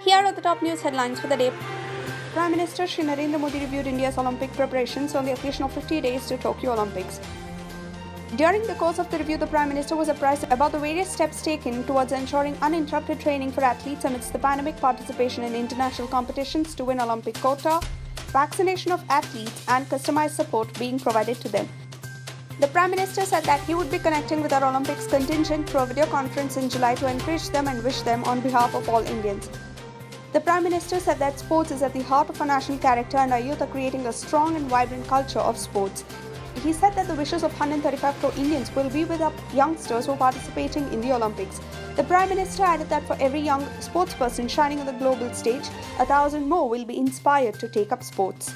Here are the top news headlines for the day. Prime Minister Shri Narendra Modi reviewed India's Olympic preparations on the occasion of 50 days to Tokyo Olympics. During the course of the review, the Prime Minister was apprised about the various steps taken towards ensuring uninterrupted training for athletes amidst the pandemic, participation in international competitions to win Olympic quota, vaccination of athletes, and customized support being provided to them. The Prime Minister said that he would be connecting with our Olympics contingent through a video conference in July to encourage them and wish them on behalf of all Indians. The Prime Minister said that sports is at the heart of our national character and our youth are creating a strong and vibrant culture of sports. He said that the wishes of 135 crore Indians will be with our youngsters who are participating in the Olympics. The Prime Minister added that for every young sportsperson shining on the global stage, 1,000 more will be inspired to take up sports.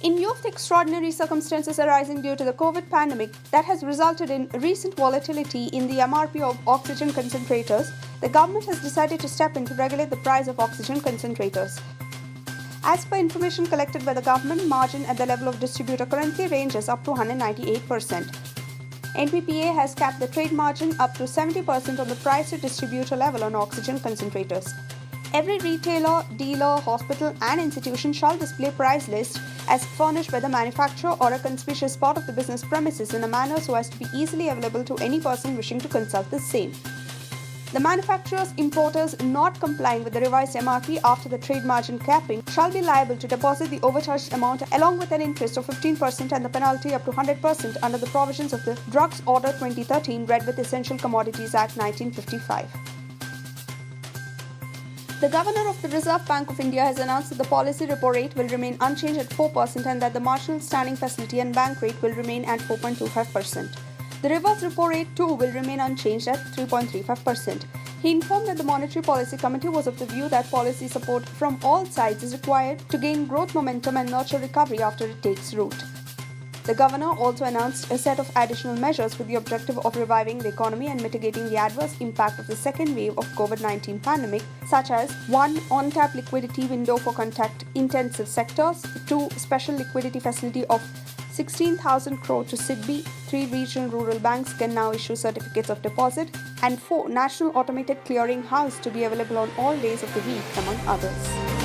In view of the extraordinary circumstances arising due to the COVID pandemic that has resulted in recent volatility in the MRP of oxygen concentrators, the government has decided to step in to regulate the price of oxygen concentrators. As per information collected by the government, margin at the level of distributor currently ranges up to 198%. NPPA has capped the trade margin up to 70% on the price to distributor level on oxygen concentrators. Every retailer, dealer, hospital and institution shall display price list as furnished by the manufacturer or a conspicuous spot of the business premises in a manner so as to be easily available to any person wishing to consult the same. The manufacturers, importers not complying with the revised MRP after the trade margin capping shall be liable to deposit the overcharged amount along with an interest of 15% and the penalty up to 100% under the provisions of the Drugs Order 2013 read with Essential Commodities Act 1955. The Governor of the Reserve Bank of India has announced that the policy repo rate will remain unchanged at 4% and that the marginal standing facility and bank rate will remain at 4.25%. The reverse repo rate too will remain unchanged at 3.35%. He informed that the Monetary Policy Committee was of the view that policy support from all sides is required to gain growth momentum and nurture recovery after it takes root. The Governor also announced a set of additional measures with the objective of reviving the economy and mitigating the adverse impact of the second wave of COVID-19 pandemic, such as 1. On-tap liquidity window for contact-intensive sectors, 2. Special liquidity facility of 16,000 crore to SIDBI, 3. Regional rural banks can now issue certificates of deposit, and 4. National automated clearing house to be available on all days of the week, among others.